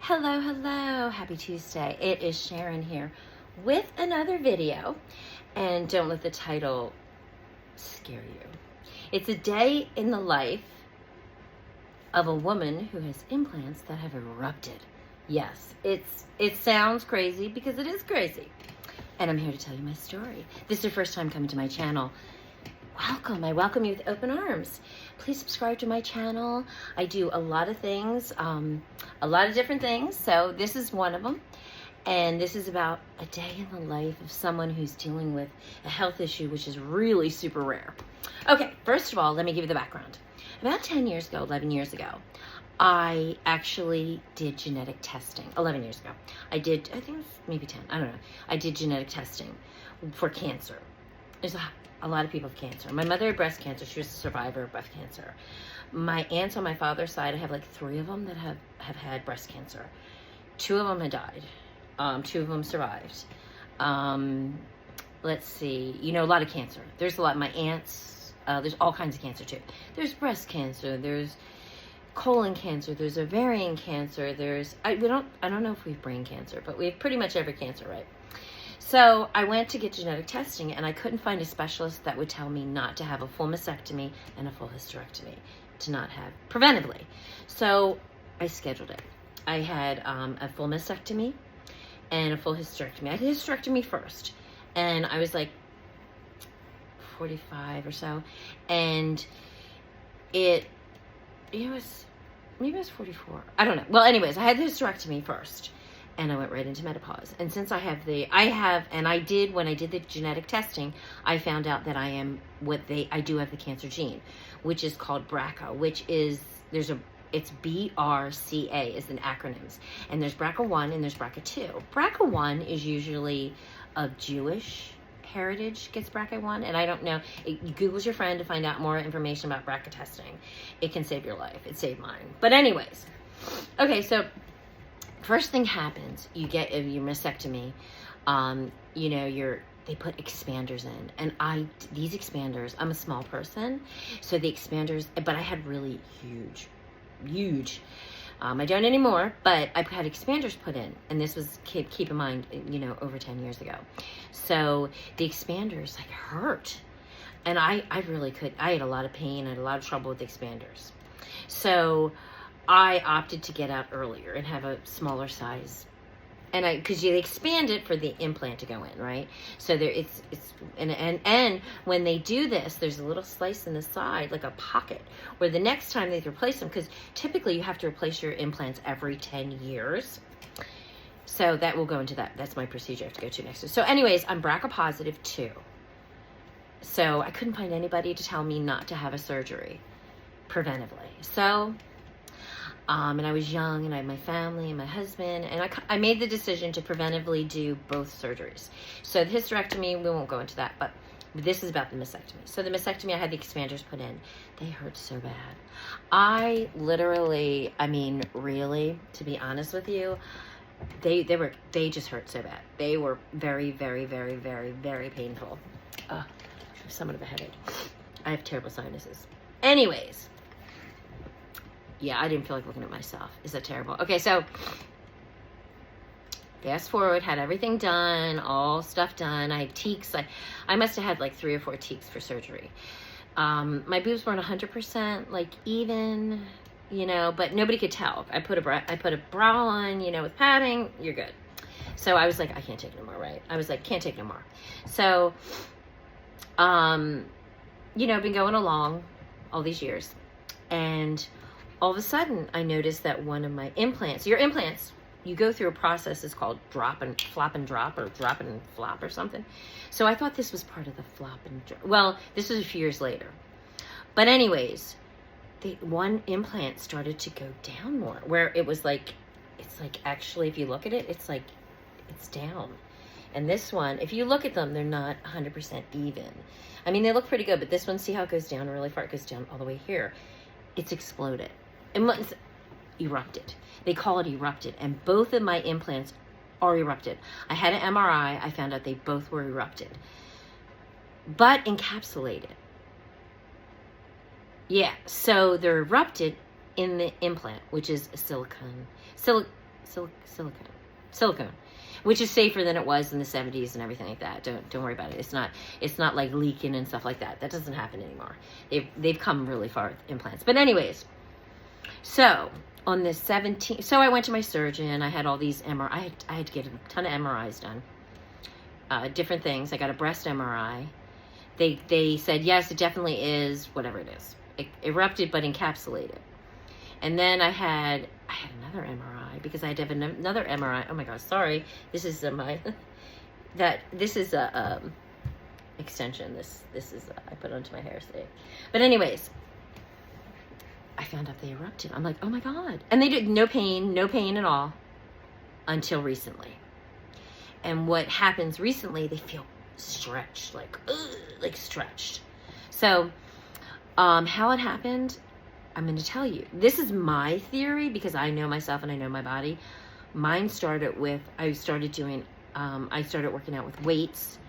Hello, hello. Happy Tuesday. It is Sharon here with another video. And don't let the title scare you. It's a day in the life of a woman who has implants that have erupted. Yes, it sounds crazy because it is crazy. And I'm here to tell you my story. This is your first time coming to my channel. Welcome. I welcome you with open arms. Please subscribe to my channel. I do a lot of things, a lot of different things. So this is one of them. And this is about a day in the life of someone who's dealing with a health issue, which is really super rare. Okay, first of all, let me give you the background. About 10 years ago, 11 years ago, I actually did genetic testing. 11 years ago. I think it was maybe 10, I don't know. I did genetic testing for cancer. There's a lot of people have cancer. My mother had breast cancer. She was a survivor of breast cancer. My aunts on my father's side, I have like 3 of them that have had breast cancer. 2 of them had died. 2 of them survived. Let's see. You know, a lot of cancer. There's a lot. My aunts, there's all kinds of cancer too. There's breast cancer. There's colon cancer. There's ovarian cancer. There's, I don't know if we have brain cancer, but we have pretty much every cancer, right? So I went to get genetic testing and I couldn't find a specialist that would tell me not to have a full mastectomy and a full hysterectomy, to not have preventively. So I scheduled it. I had a full mastectomy and a full hysterectomy. I had a hysterectomy first and I was like 45 or so, and maybe it was 44. I don't know. Well, anyways, I had the hysterectomy first. And I went right into menopause. And since when I did the genetic testing, I found out that I do have the cancer gene, which is called BRCA, which is, it's BRCA is an acronyms. And there's BRCA1 and there's BRCA2. BRCA1 is usually of Jewish heritage, gets BRCA1. And I don't know, you Google's your friend to find out more information about BRCA testing. It can save your life. It saved mine. But anyways, okay, so first thing happens, you get your mastectomy. You know, they put expanders in, and these expanders, I'm a small person, so the expanders, but I had really huge. I don't anymore, but I've had expanders put in, and this was, keep in mind, you know, over 10 years ago. So the expanders like hurt, and I had a lot of pain, I had a lot of trouble with the expanders. So I opted to get out earlier and have a smaller size, and because you expand it for the implant to go in, right? So and when they do this, there's a little slice in the side, like a pocket, where the next time they replace them, because typically you have to replace your implants every 10 years. So that will go into that. That's my procedure I have to go to next. So anyways, I'm BRCA positive too. So I couldn't find anybody to tell me not to have a surgery preventively. So and I was young, and I had my family and my husband, and I made the decision to preventively do both surgeries. So the hysterectomy, we won't go into that, but this is about the mastectomy. So the mastectomy, I had the expanders put in. They hurt so bad. I literally, I mean, really, to be honest with you, they just hurt so bad. They were very, very, very, very, very painful. I have somewhat of a headache. I have terrible sinuses. Anyways. Yeah, I didn't feel like looking at myself. Is that terrible? Okay, so fast forward, had everything done, all stuff done. I had teaks. I must have had like 3 or 4 teaks for surgery. My boobs weren't 100% like even, you know, but nobody could tell. I put a bra on, you know, with padding. You're good. So I was like, I can't take no more, right? I was like, can't take no more. So, you know, I've been going along all these years, and all of a sudden, I noticed that one of my implants, your implants, you go through a process, it's called flop and drop, or drop and flop or something. So I thought this was part of the flop and drop. Well, this was a few years later. But anyways, the one implant started to go down more, where it was like, it's like, actually, if you look at it, it's like, it's down. And this one, if you look at them, they're not 100% even. I mean, they look pretty good, but this one, see how it goes down really far? It goes down all the way here. It's exploded. It's erupted. They call it erupted, and both of my implants are erupted. I had an MRI. I found out they both were erupted, but encapsulated. Yeah, so they're erupted in the implant, which is silicone. silicone, which is safer than it was in the 70s and everything like that. Don't worry about it. It's not like leaking and stuff like that. That doesn't happen anymore. They've come really far with implants. But anyways, so on the 17th, so I went to my surgeon. I had all these MRI. I had to get a ton of MRIs done. Different things. I got a breast MRI. They said, yes, it definitely is whatever it is. Erupted but encapsulated. And then I had another MRI because I had to have another MRI. Oh my gosh, sorry. This is this is a extension. This is I put onto my hair today. But anyways, I found out they erupted. I'm like, oh my God. And they did no pain at all until recently. And what happens recently, they feel stretched, like stretched. So, how it happened, I'm going to tell you. This is my theory because I know myself and I know my body. Mine started with, I started working out with weights.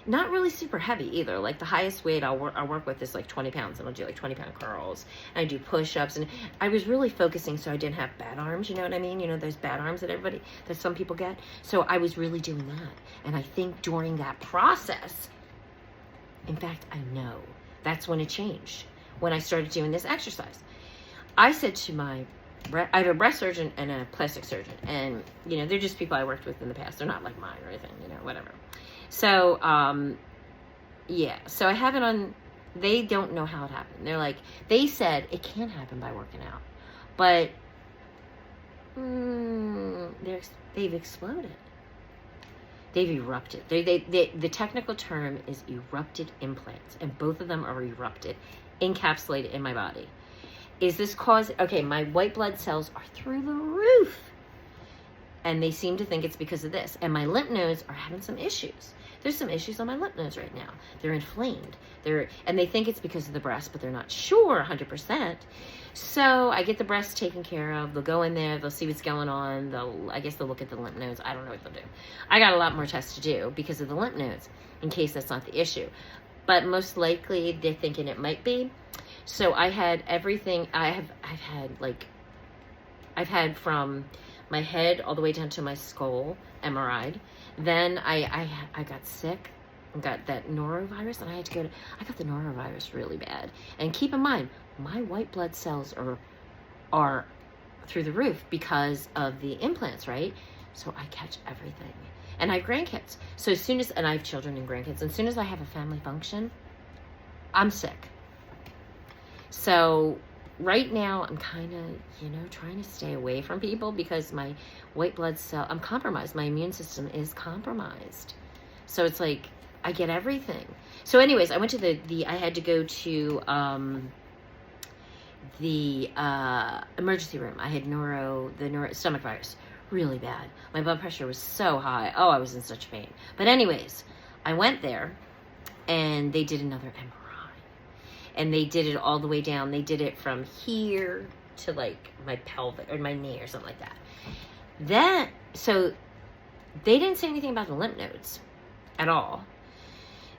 Not really super heavy either. Like the highest weight I'll work with is like 20 pounds. And I'll do like 20-pound curls. And I do push-ups. And I was really focusing so I didn't have bad arms. You know what I mean? You know, those bad arms that some people get. So I was really doing that. And I think during that process, in fact, I know that's when it changed. When I started doing this exercise. I said to I have a breast surgeon and a plastic surgeon. And, you know, they're just people I worked with in the past. They're not like mine or anything, you know, whatever. So, yeah, so I have it on, they don't know how it happened. They're like, they said it can happen by working out, but they've exploded. They've erupted. The technical term is erupted implants, and both of them are erupted, encapsulated in my body. Is this okay, my white blood cells are through the roof. And they seem to think it's because of this. And my lymph nodes are having some issues. There's some issues on my lymph nodes right now. They're inflamed. And they think it's because of the breast, but they're not sure 100%. So I get the breast taken care of. They'll go in there. They'll see what's going on. I guess they'll look at the lymph nodes. I don't know what they'll do. I got a lot more tests to do because of the lymph nodes, in case that's not the issue. But most likely, they're thinking it might be. So I had everything. I've had from my head all the way down to my skull MRI'd. Then I got sick and got that norovirus, and I got the norovirus really bad. And keep in mind, my white blood cells are through the roof because of the implants, right? So I catch everything. And I have grandkids. So and I have children and grandkids. As soon as I have a family function, I'm sick. So right now, I'm kind of, trying to stay away from people because my white blood cell, I'm compromised. My immune system is compromised. So it's like, I get everything. So anyways, I went to I had to go to the emergency room. I had stomach virus, really bad. My blood pressure was so high. Oh, I was in such pain. But anyways, I went there and they did another MRI. And they did it all the way down. They did it from here to like my pelvic or my knee or something like that. So they didn't say anything about the lymph nodes at all.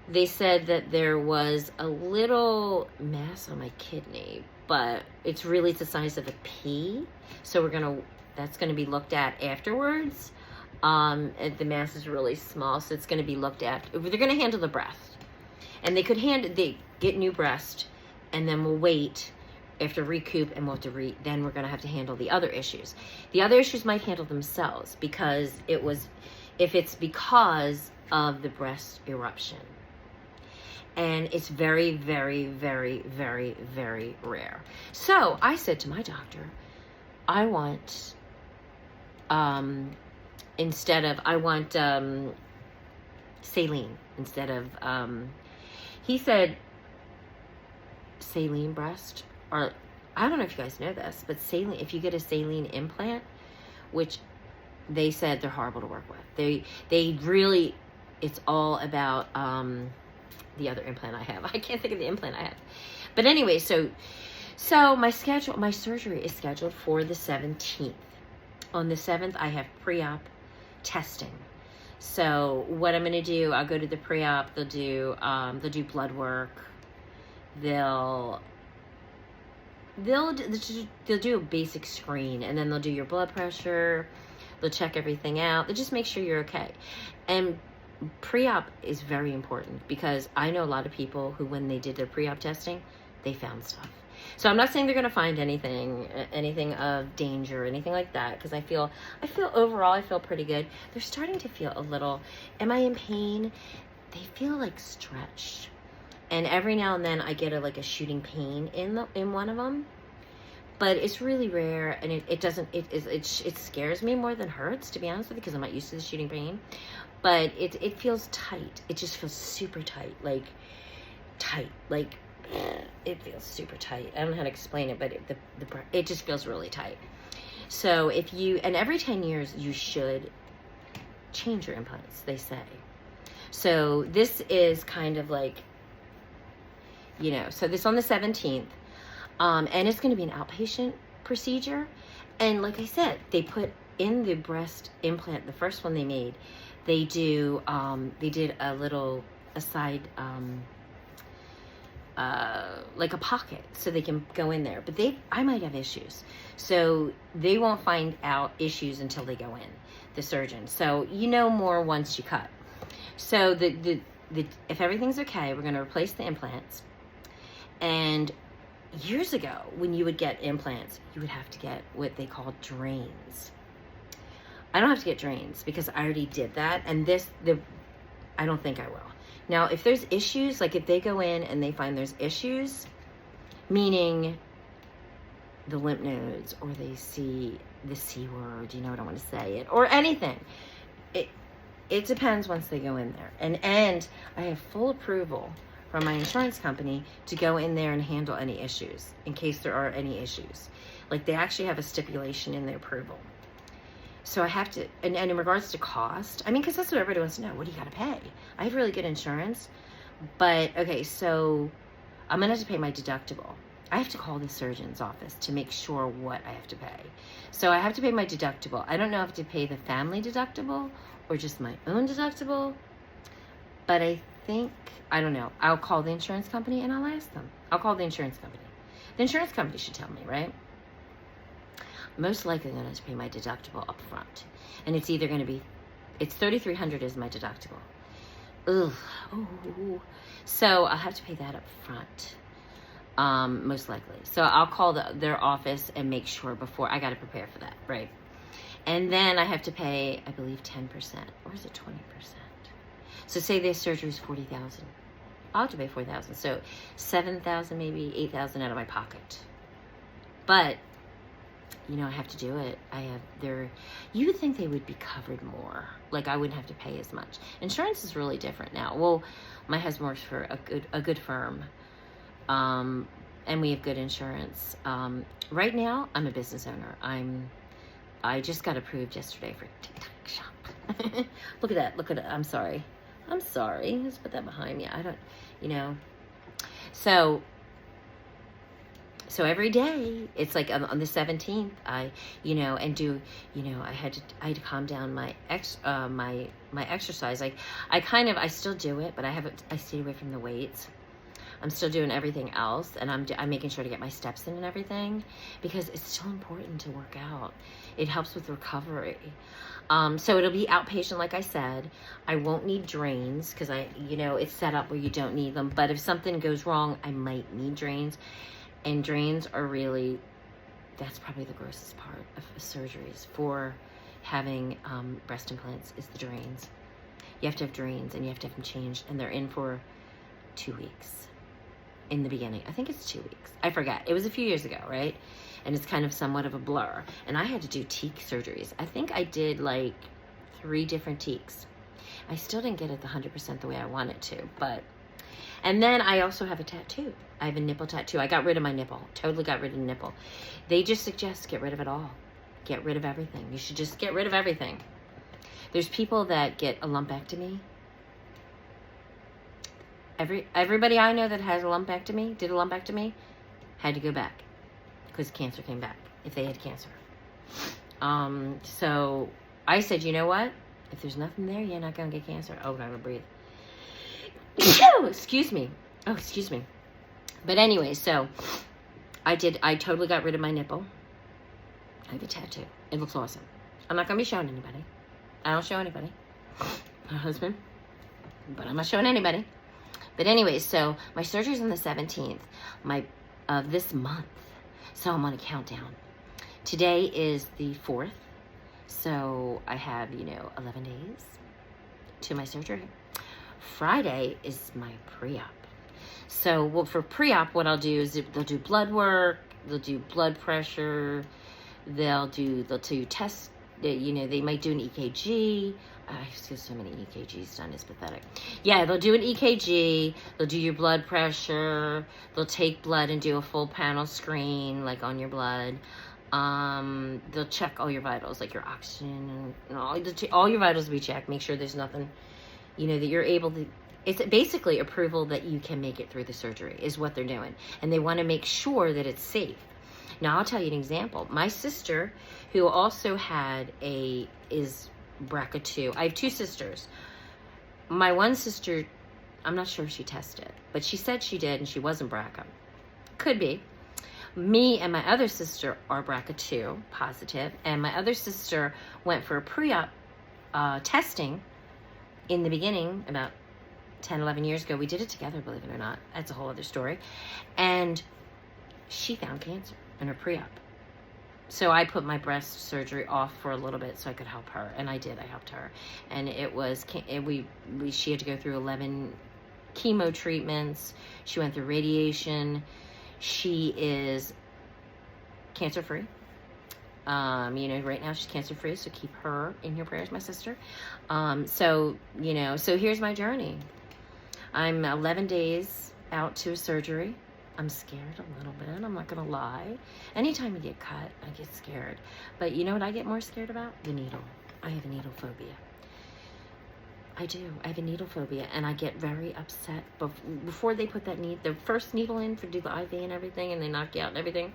They said that there was a little mass on my kidney, but it's really the size of a pea. So that's gonna be looked at afterwards. And the mass is really small, so it's gonna be looked at. They're gonna handle the breast. And they get new breast, and then we'll wait after recoup, and then we're going to have to handle the other issues. The other issues might handle themselves because if it's because of the breast eruption. And it's very, very, very, very, very rare. So I said to my doctor, I want saline instead of, he said, saline breast, or I don't know if you guys know this, but saline, if you get a saline implant, which they said they're horrible to work with. They really, it's all about the other implant I have. I can't think of the implant I have. But anyway, so my surgery is scheduled for the 17th. On the 7th, I have pre-op testing. So what I'm going to do, I'll go to the pre-op. They'll do blood work. They'll do a basic screen, and then they'll do your blood pressure. They'll check everything out. They'll just make sure you're okay. And pre-op is very important, because I know a lot of people who, when they did their pre-op testing, they found stuff. So I'm not saying they're going to find anything of danger or anything like that, because I feel overall, I feel pretty good. They're starting to feel a little, am I in pain? They feel like stretched. And every now and then I get a shooting pain in one of them. But it's really rare, and it scares me more than hurts, to be honest with you, because I'm not used to the shooting pain. But it feels tight. It just feels super tight, it feels super tight. I don't know how to explain it, but it just feels really tight. So and every 10 years you should change your implants, they say. So this is kind of like, so this on the 17th. And it's going to be an outpatient procedure. And like I said, they put in the breast implant, the first one they made, they did a little aside, like a pocket, so they can go in there. But I might have issues. So they won't find out issues until they go in, the surgeon. So more once you cut. So if everything's okay, we're going to replace the implants. And years ago, when you would get implants, you would have to get what they call drains. I don't have to get drains because I already did that. And I don't think I will. Now, if there's issues, like if they go in and they find there's issues, meaning the lymph nodes, or they see the C word, I don't want to say it, or anything, it depends once they go in there. And I have full approval from my insurance company to go in there and handle any issues, in case there are any issues. Like, they actually have a stipulation in the approval. So I have to, and in regards to cost, because that's what everybody wants to know. What do you got to pay? I have really good insurance, but okay, so I'm going to have to pay my deductible. I have to call the surgeon's office to make sure what I have to pay. So I have to pay my deductible. I don't know if to pay the family deductible or just my own deductible, but I don't know. I'll call the insurance company and I'll ask them. I'll call the insurance company. The insurance company should tell me, right? Most likely I'm going to have to pay my deductible up front. And it's either going to be, it's $3,300 is my deductible. Ugh. Ooh. So I'll have to pay that up front. Most likely. So I'll call their office and make sure before, I got to prepare for that, right? And then I have to pay, I believe, 10%. Or is it 20%? So say their surgery is $40,000. I'll have to pay $4,000. So $7,000, maybe $8,000 out of my pocket. But I have to do it. You would think they would be covered more. Like, I wouldn't have to pay as much. Insurance is really different now. Well, my husband works for a good firm. And we have good insurance. Right now, I'm a business owner. I just got approved yesterday for TikTok shop. Look at that. I'm sorry. Let's put that behind me. I don't, So every day, it's like on the 17th, I had to calm down my exercise. I still do it, but I stay away from the weights. I'm still doing everything else, and I'm making sure to get my steps in and everything, because it's so important to work out. It helps with recovery. So it'll be outpatient, like I said. I won't need drains, because it's set up where you don't need them. But if something goes wrong, I might need drains. And drains are really, that's probably the grossest part of surgeries for having breast implants, is the drains. You have to have drains, and you have to have them changed, and they're in for 2 weeks in the beginning. I think it's 2 weeks. I forget. It was a few years ago, right? And it's kind of somewhat of a blur. And I had to do teak surgeries. I think I did like 3 different teaks. I still didn't get it 100% the way I wanted to, but... And then I also have a tattoo. I have a nipple tattoo. I got rid of my nipple. Totally got rid of the nipple. They just suggest get rid of it all. Get rid of everything. You should just get rid of everything. There's people that get a lumpectomy. Everybody I know that has a lumpectomy, did a lumpectomy, had to go back because cancer came back if they had cancer. So I said, you know what? If there's nothing there, you're not going to get cancer. Oh, I gotta breathe. Excuse me. Oh, excuse me. But anyway, so I totally got rid of my nipple. I have a tattoo. It looks awesome. I'm not going to be showing anybody. I don't show anybody. My husband. But I'm not showing anybody. But anyway, so my surgery's on the 17th of this month. So I'm on a countdown. Today is the 4th. So I have, 11 days to my surgery. Friday is my pre-op. So, well, for pre-op, what I'll do is they'll do blood work, they'll do blood pressure, they'll do tests, they might do an EKG. I have so many EKGs done, it's pathetic. Yeah, they'll do an EKG, they'll do your blood pressure, they'll take blood and do a full panel screen, like on your blood. They'll check all your vitals, like your oxygen, and all your vitals will be checked. Make sure there's nothing, that you're able to. It's basically approval that you can make it through the surgery is what they're doing, and they want to make sure that it's safe. Now I'll tell you an example. My sister, who also is BRCA2. I have two sisters. My one sister, I'm not sure if she tested, but she said she did, and she wasn't BRCA. Could be. Me and my other sister are BRCA2 positive, and my other sister went for a pre-op testing in the beginning, about 10, 11 years ago. We did it together, believe it or not. That's a whole other story. And she found cancer in her pre-op. So I put my breast surgery off for a little bit so I could help her, and I did. I helped her, and she had to go through 11 chemo treatments. She went through radiation. She is cancer-free. Right now she's cancer-free, so keep her in your prayers, my sister. So here's my journey. I'm 11 days out to a surgery. I'm scared a little bit, I'm not gonna lie. Anytime you get cut, I get scared. But you know what I get more scared about? The needle. I have a needle phobia. I do. I have a needle phobia, and I get very upset before they put the first needle in do the IV and everything, and they knock you out and everything.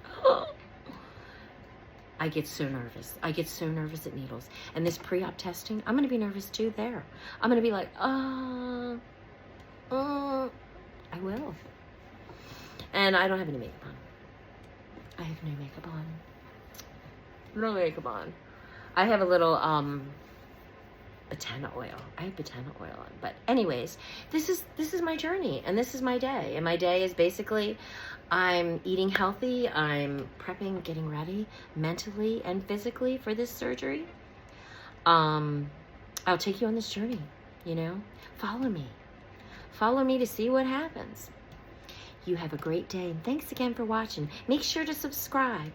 I get so nervous. I get so nervous at needles. And this pre-op testing, I'm going to be nervous too there. I'm going to be like, I will. And I don't have any makeup on. I have no makeup on. No makeup on. I have a little, Botana oil. I have Botana oil on. But anyways, this is my journey, and this is my day. And my day is basically, I'm eating healthy, I'm prepping, getting ready mentally and physically for this surgery. I'll take you on this journey, Follow me. Follow me to see what happens. You have a great day, and thanks again for watching. Make sure to subscribe.